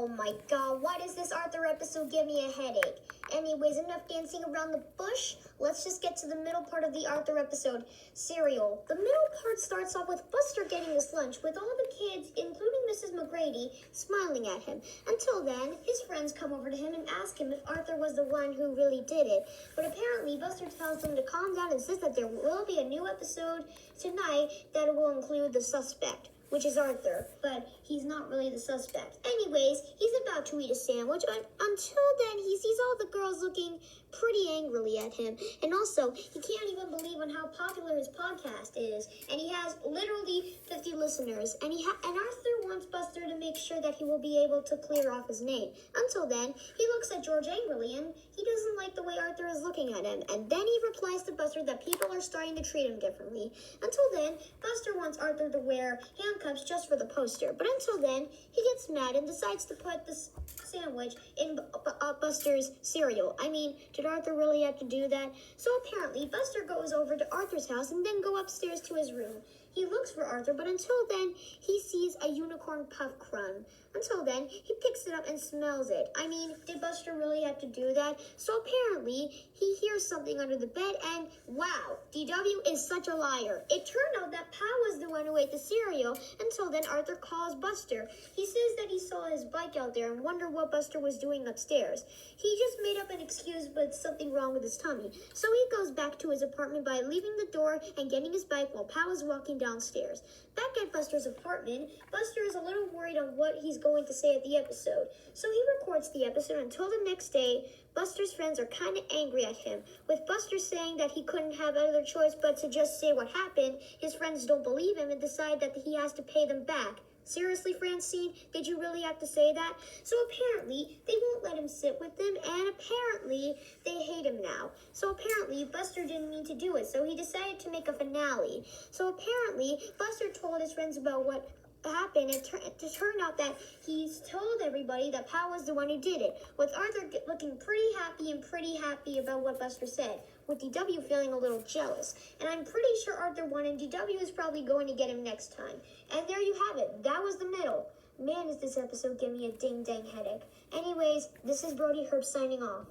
Oh my god, why does this Arthur episode give me a headache? Anyways, enough dancing around the bush. Let's just get to the middle part of the Arthur episode, Cereal. The middle part starts off with Buster getting his lunch with all the kids, including Mrs. McGrady, smiling at him. Until then, his friends come over to him and ask him if Arthur was the one who really did it. But apparently, Buster tells them to calm down and says that there will be a new episode tonight that will include the suspect, which is Arthur, but he's not really the suspect. Anyways, he's about to eat a sandwich, but until then, he sees all the girls looking pretty angrily at him. And also, he can't even believe on how popular his podcast is. And he has literally 50 listeners. And Arthur wants Buster to make sure that he will be able to clear off his name. Until then, he looks at George angrily, and he doesn't like the way Arthur is looking at him. And then he replies to Buster that people are starting to treat him differently. Until then, Buster wants Arthur to wear handcuffs just for the poster. But until then, he gets mad and decides to put the sandwich in Buster's cereal. I mean, did Arthur really have to do that? So apparently, Buster goes over to Arthur's house and then go upstairs to his room. He looks for Arthur, but until then, he sees a unicorn puff crumb. Until then, he picks it up and smells it. I mean, did Buster really have to do that? So apparently, he hears something under the bed and, wow, DW is such a liar. It turned out that Pa was the one who ate the cereal. Until then, Arthur calls Buster. He says that he saw his bike out there and wondered what Buster was doing upstairs. He just made up an excuse, but something wrong with his tummy. So he goes back to his apartment by leaving the door and getting his bike while Pa was walking downstairs. Back at Buster's apartment, Buster is a little worried on what he's going to say at the episode. So he records the episode until the next day. Buster's friends are kind of angry at him, with Buster saying that he couldn't have other choice but to just say what happened. His friends don't believe him and decide that he has to pay them back. Seriously, Francine? Did you really have to say that? So apparently, they won't let him sit with them, and apparently, they hate him now. So apparently, Buster didn't mean to do it, so he decided to make a finale. So apparently, Buster told his friends about what happened. It turned out that he's told everybody that Pa was the one who did it, with Arthur looking pretty happy about what Buster said, with DW feeling a little jealous. And I'm pretty sure Arthur won, and DW is probably going to get him next time. And there you have it. That was the middle. Man, does this episode give me a ding-dang headache. Anyways, this is Brody Herb signing off.